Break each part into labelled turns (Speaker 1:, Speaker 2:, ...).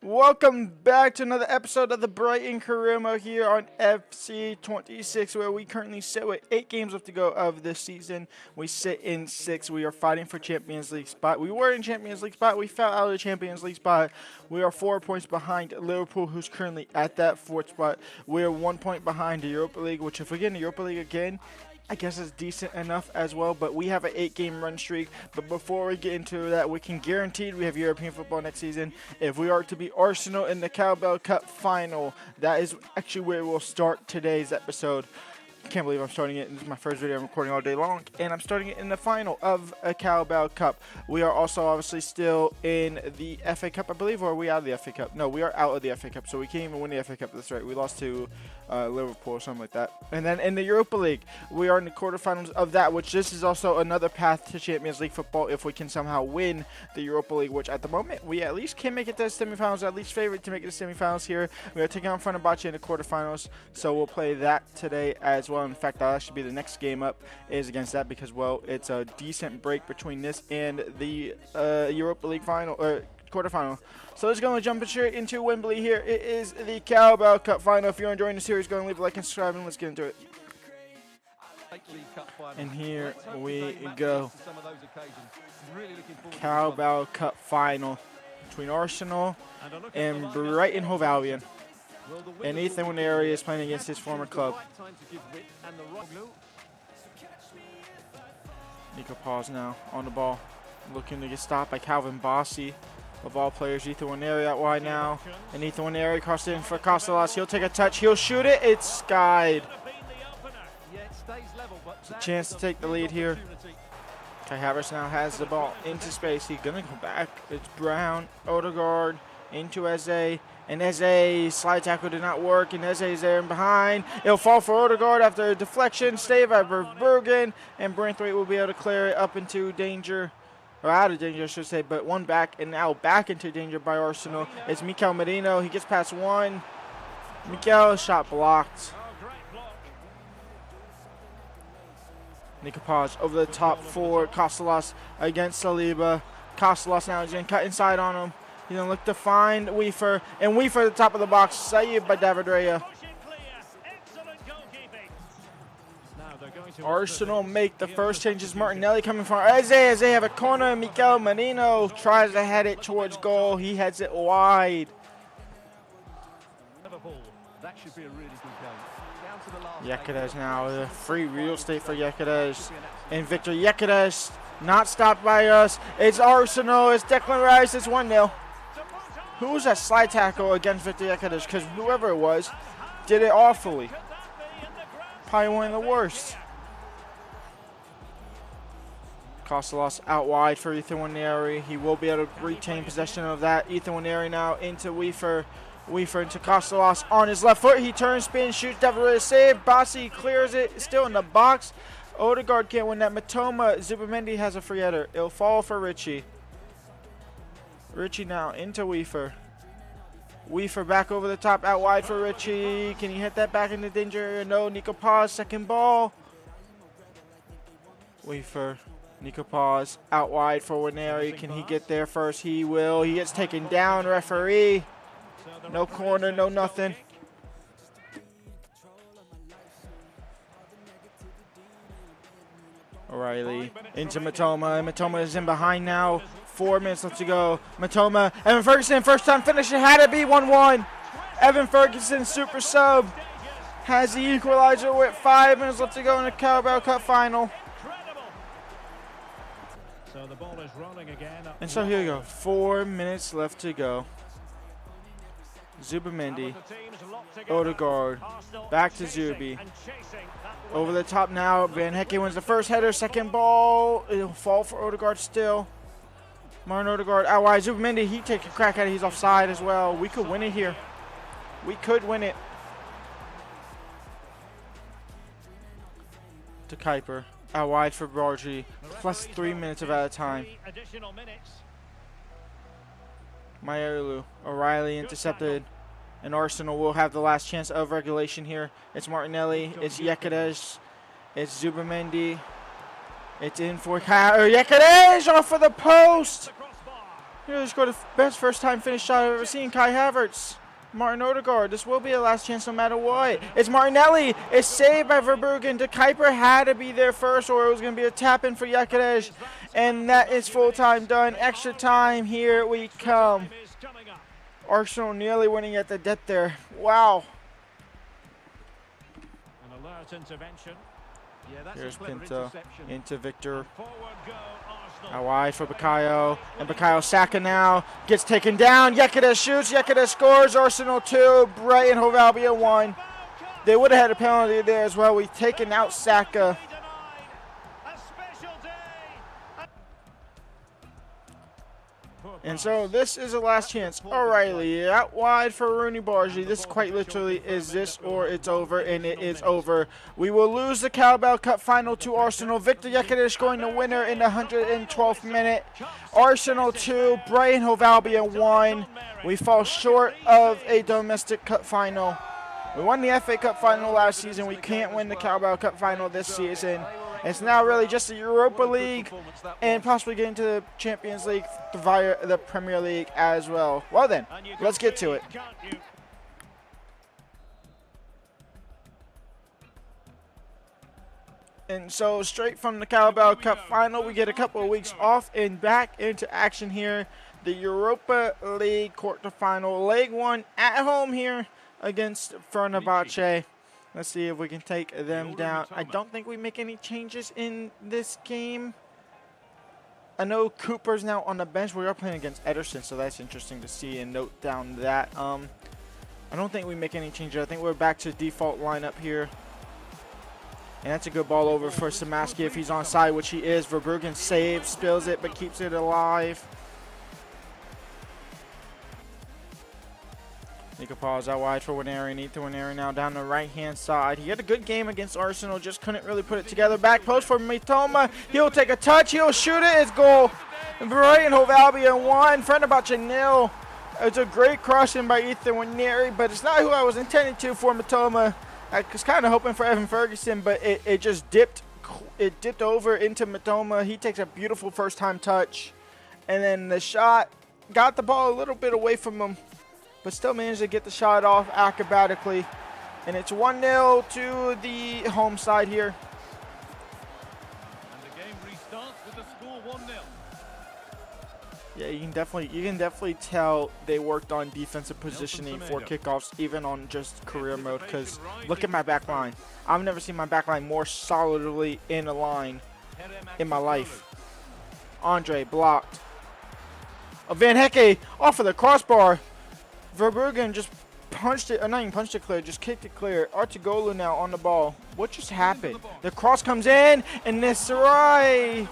Speaker 1: Welcome back to another episode of the Brighton Career here on FC26, where we currently sit with 8 games left to go of this season. We sit in 6. We are fighting for Champions League spot. We were in Champions League spot. We fell out of the Champions League spot. We are 4 points behind Liverpool, who's currently at that 4th spot. We are 1 point behind the Europa League, which if we get in the Europa League again, I guess it's decent enough as well, but we have an 8-game run streak. But before we get into that, we can guarantee we have European football next season. If we are to beat Arsenal in the Carabeo Cup Final, that is actually where we'll start today's episode. I can't believe I'm starting it. This is my first video I'm recording all day long, and I'm starting it in the final of a Carabao Cup. We are also obviously still in the FA Cup, I believe, or are we out of the FA Cup? No, we are out of the FA Cup, so we can't even win the FA Cup. That's right. We lost to Liverpool or something like that. And then in the Europa League, we are in the quarterfinals of that, which this is also another path to Champions League football if we can somehow win the Europa League, which at the moment we at least can make it to the semifinals, at least favorite to make it to the semifinals here. We are taking on Fenerbahce in the quarterfinals, so we'll play that today as well. In fact, that'll actually be the next game up is against that because, well, it's a decent break between this and the Europa League final or quarterfinal. So let's go and jump straight into Wembley here. It is the Carabao Cup Final. If you're enjoying the series, go and leave a like and subscribe, and let's get into it. And here we go. Carabao Cup Final between Arsenal and Brighton Hove Albion. And Ethan Winery is playing against his former club. Nico Paws now on the ball, looking to get stopped by Calvin Bossi. Of all players, Ethan Winery out wide now. And Ethan Winery crossed in for Costalas. He'll take a touch. He'll shoot it. It's skied. It's a chance to take the lead here. Kai Havertz now has the ball into space. He's going to go back. It's Brown, Odegaard, into Eze. And Eze's slide tackle did not work. And Eze's there and behind. It'll fall for Odegaard after a deflection. Stay by Bergen. And Braithwaite will be able to clear it up into danger. Or out of danger, I should say, but one back, and now back into danger by Arsenal. It's Mikel Merino. He gets past one. Mikel, shot blocked. Nico Paz over the top for Costalas against Saliba. Costalas now is going to cut inside on him. He's going to look to find Weaver, and Weaver at the top of the box, saved by David Raya. Arsenal make the first changes. Martinelli coming from Eze. Eze have a corner. Mikel Merino tries to head it towards goal. He heads it wide. Yekeres now. The free real estate for Yekeres. And Victor Yekeres not stopped by us. It's Arsenal. It's Declan Rice. It's 1-0. Who was that slide tackle against Victor Yekeres? Because whoever it was did it awfully. Probably one of the worst. Costalas out wide for Ethan Winery. He will be able to retain possession of that. Ethan Winery now into Weaver. Weaver into Costalas on his left foot. He turns, spins, shoots. David save. Bossi clears it. Still in the box. Odegaard can't win that. Matoma. Zubimendi has a free header. It'll fall for Richie. Richie now into Weaver. Weaver back over the top, out wide for Richie. Can he hit that back into danger area? No. Nico Paz, second ball. Weaver. Nico Paz out wide for Winery. Can he get there first? He will. He gets taken down. Referee. No corner, no nothing. O'Reilly into Matoma. And Matoma is in behind now. 4 minutes left to go. Matoma. Evan Ferguson, first time finish. It had to be 1-1. Evan Ferguson, super sub, has the equalizer with 5 minutes left to go in the Carabao Cup Final.
Speaker 2: So the ball is rolling again.
Speaker 1: And so here we go. 4 minutes left to go. Zubimendi. Odegaard. Back to Zubi. Over the top now. Van Hecke wins the first header. Second ball. It'll fall for Odegaard still. Martin Odegaard out wide. Zubimendi, he takes a crack at it. He's offside as well. We could win it here. We could win it. To Kuiper. Out wide for Bargy. Plus 3 minutes of out of time. Mayerlu. O'Reilly intercepted. And Arsenal will have the last chance of regulation here. It's Martinelli. It's Yekeres. It's Zubimendi. It's in for Yekeres off of the post. Here, let's go to best first-time finish shot I've ever seen. Kai Havertz. Martin Odegaard. This will be a last chance no matter what. It's Martinelli. It's saved by Verbruggen. De Kuiper had to be there first or it was going to be a tap-in for Gyökeres. And that is full-time done. Extra time. Here we come. Arsenal nearly winning at the death there. Wow.
Speaker 2: An alert intervention.
Speaker 1: Here's Pinto into Victor. Out wide for Bukayo. And Bukayo Saka now gets taken down. Gyökeres shoots. Gyökeres scores. Arsenal 2. Brighton Hove Albion 1. They would have had a penalty there as well. We've taken out Saka. And so this is a last chance. O'Reilly out wide for Rooney Bargy. This quite literally is this or it's over, and it is over. We will lose the Carabeo Cup Final to Arsenal. Victor Gyökeres scoring the winner in the 112th minute. Arsenal 2, Brighton Hove Albion 1. We fall short of a domestic cup final. We won the FA Cup Final last season. We can't win the Carabeo Cup Final this season. It's now really just the Europa League and possibly get into the Champions League via the Premier League as well. Well then, let's get to it. And so straight from the Carabao Cup Final, we get a couple of weeks off and back into action here. The Europa League quarterfinal, leg 1 at home here against Fenerbahce. Let's see if we can take them down. I don't think we make any changes in this game. I know Cooper's now on the bench. We are playing against Ederson, so that's interesting to see and note down that. I don't think we make any changes. I think we're back to default lineup here. And that's a good ball over for Samaski if he's onside, which he is. Verbruggen saves, spills it, but keeps it alive. Nico Paul's out wide for Waneri. Ethan Waneri now down the right-hand side. He had a good game against Arsenal, just couldn't really put it together. Back post for Mitoma. He'll take a touch. He'll shoot it. It's goal. Brighton Hove Albion 1. Fenerbahce 0. It's a great crossing by Ethan Waneri, but it's not who I was intending to for Mitoma. I was kind of hoping for Evan Ferguson, but it just dipped. It dipped over into Mitoma. He takes a beautiful first-time touch. And then the shot got the ball a little bit away from him, but still managed to get the shot off acrobatically. And it's 1-0 to the home side here.
Speaker 3: And the game restarts with the score 1-0.
Speaker 1: Yeah, you can definitely tell they worked on defensive positioning for kickoffs, even on just career mode, because look at my back line. I've never seen my back line more solidly in a line in my life. Andre blocked. Van Hecke off of the crossbar. Verbruggen just punched it, or not even punched it clear, just kicked it clear. Artigolu now on the ball. What just happened? The cross comes in, and Nisserai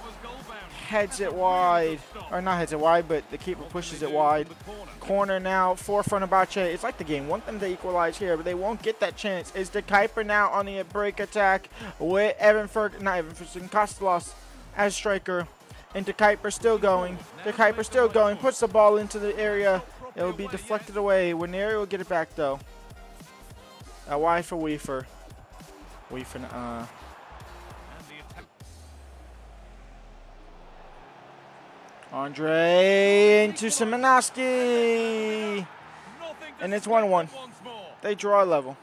Speaker 1: heads it wide. Or not heads it wide, but the keeper pushes it wide. Corner now for Fenerbahce. It's like the game want them to equalize here, but they won't get that chance. Is De Kuiper now on the break attack with Castellanos as striker. And De Kuiper still going. De Kuiper still going. Puts the ball into the area. It will be deflected away. Waneri will get it back, though. Wide for Weaver. Andre into Szymanowski. And it's 1-1. They draw level.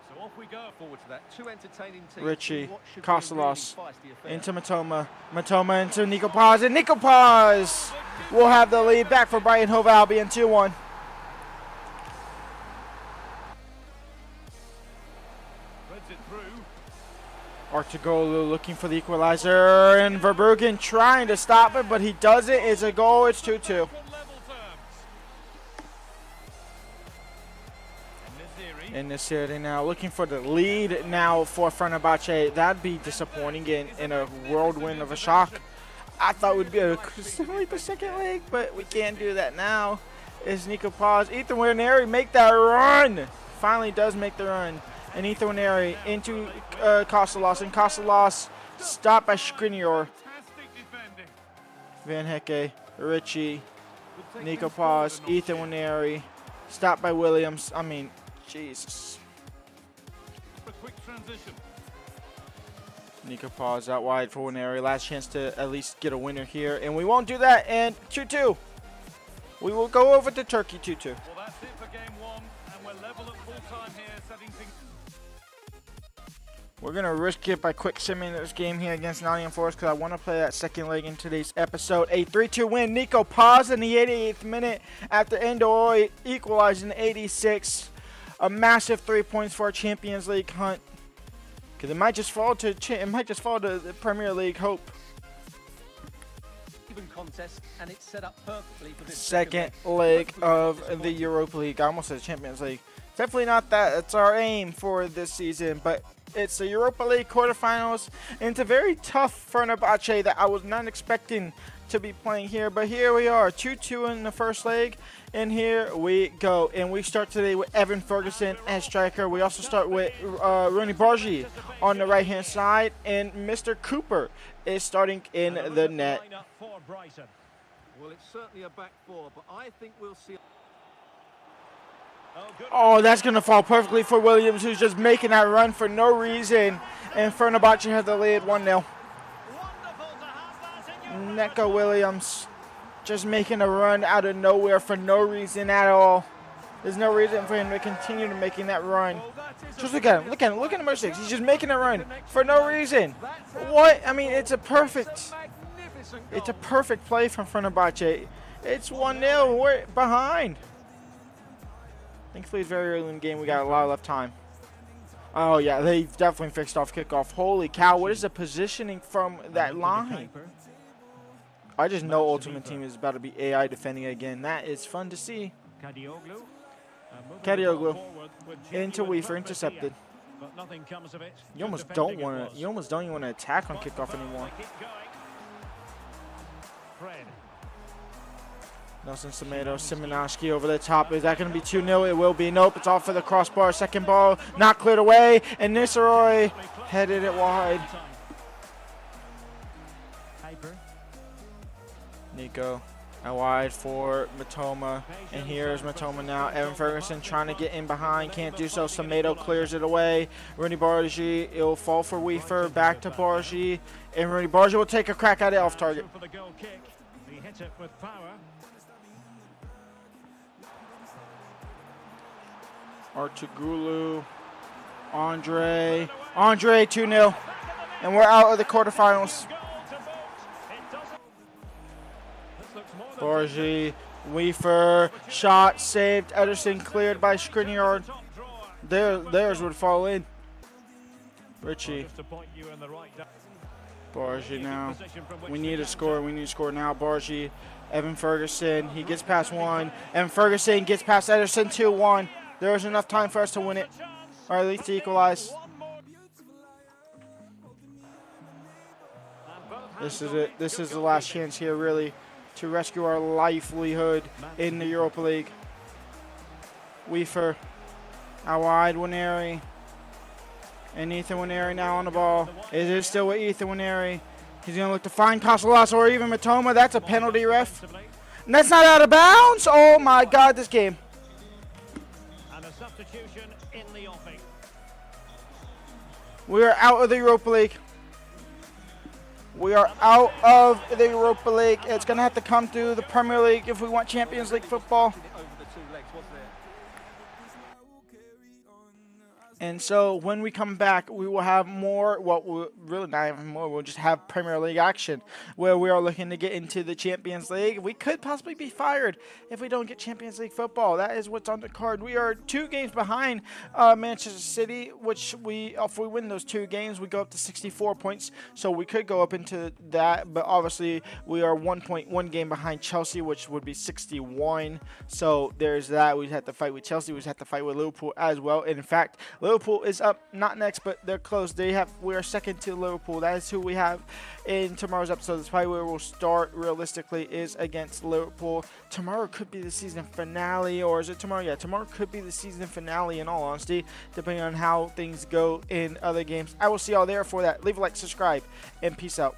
Speaker 3: So off we go forward to that. Two entertaining teams.
Speaker 1: Richie, Castellanos into Mitoma. Mitoma into Nico Paz. And Nico Paz will have the lead back for Brighton Hove Albion 2-1. Artigolu looking for the equalizer, and Verbruggen trying to stop it, but he does it. It's a goal. It's 2-2. And Nisiri now looking for the lead now for Fenerbahce. That'd be disappointing in a whirlwind of a shock. I thought we'd be able to simulate the second leg, but we can't do that now. Is Nico Paz. Ethan Waneri make that run. Finally does make the run. And Ethan Waneri into Castellanos. And Castellanos stopped by Skriniar. Van Hecke, Richie, Nico Paz, Ethan Waneri. Stopped by Williams. I mean, Jesus.
Speaker 3: A quick transition.
Speaker 1: Nico paused out wide for Wineri. Last chance to at least get a winner here, and we won't do that. And 2-2. We will go over to Turkey 2-2.
Speaker 3: Well, that's it for game one, and we're level at full time here, setting things.
Speaker 1: We're going to risk it by quick simming this game here against Nottingham Forest because I want to play that second leg in today's episode. A 3-2 win. Nico paused in the 88th minute after Endo equalized in the 86th. A massive 3 points for our Champions League hunt. Because it might just fall to the Premier League hope.
Speaker 3: Even contest, and it's set up perfectly for this
Speaker 1: Second leg of the Europa League. I almost said Champions League. Definitely not that. It's our aim for this season, but it's the Europa League quarterfinals, and it's a very tough Fenerbahce that I was not expecting to be playing here. But here we are, 2-2 in the first leg, and here we go. And we start today with Evan Ferguson as striker. We also start with Rooney Bargi on the right-hand side, and Mr. Cooper is starting in the net.
Speaker 3: Well, it's certainly a back four, but I think we'll see.
Speaker 1: Oh, that's going to fall perfectly for Williams, who's just making that run for no reason. And Fenerbahce has the lead 1-0. Neko Williams just making a run out of nowhere for no reason at all. There's no reason for him to continue to making that run. Just look at him. Look at him. Look at number 6. He's just making a run for no reason. What? I mean, it's a perfect play from Fenerbahce. It's 1-0. We're behind. Thankfully, it's very early in the game. We got a lot of left time. Oh, yeah, they definitely fixed off kickoff. Holy cow, what is the positioning from that line? I just know Ultimate Team is about to be AI defending again. That is fun to see. Kadioglu into Weaver, intercepted. You almost don't even want to attack on kickoff anymore. Nelson Semedo, Simonowski over the top. Is that going to be 2-0? It will be. Nope, it's off for the crossbar. Second ball, not cleared away. And Nisseroy headed it wide. Nico out wide for Matoma. And here's Matoma now. Evan Ferguson trying to get in behind. Can't do so. Semedo clears it away. Rooney Bargi, it'll fall for Weaver. Back to Bargi. And Rooney Bargi will take a crack at it off target. Artugulu, Andre 2-0, and we're out of the quarterfinals. Bargi, Weaver, shot saved. Ederson cleared by Skriniar. Theirs would fall in. Richie. Bargi now. We need to score. We need to score now. Bargi, Evan Ferguson. He gets past one. Evan Ferguson gets past Ederson 2-1. There's enough time for us to win it, or at least to equalize. This is it. This is the last chance here, really, to rescue our livelihood in the Europa League. Weaver, out wide, Wineri. And Ethan Wineri now on the ball. It is still with Ethan Wineri. He's going to look to find Casalas or even Matoma. That's a penalty, ref. And that's not out of bounds. Oh, my God, this game.
Speaker 2: Substitution in the offing.
Speaker 1: We are out of the Europa League. We are out of the Europa League. It's going to have to come through the Premier League if we want Champions League football. And so when we come back, we will have more, well, we'll really not even more, we'll just have Premier League action where we are looking to get into the Champions League. We could possibly be fired if we don't get Champions League football. That is what's on the card. We are 2 games behind Manchester City, which if we win those 2 games, we go up to 64 points. So we could go up into that, but obviously we are 1 game behind Chelsea, which would be 61. So there's that. We'd have to fight with Chelsea. We'd have to fight with Liverpool as well. And in fact, Liverpool is up, not next, but they're close. We are second to Liverpool. That is who we have in tomorrow's episode. That's probably where we'll start realistically, is against Liverpool. Tomorrow could be the season finale, or is it tomorrow? Yeah, tomorrow could be the season finale in all honesty, depending on how things go in other games. I will see y'all there for that. Leave a like, subscribe, and peace out.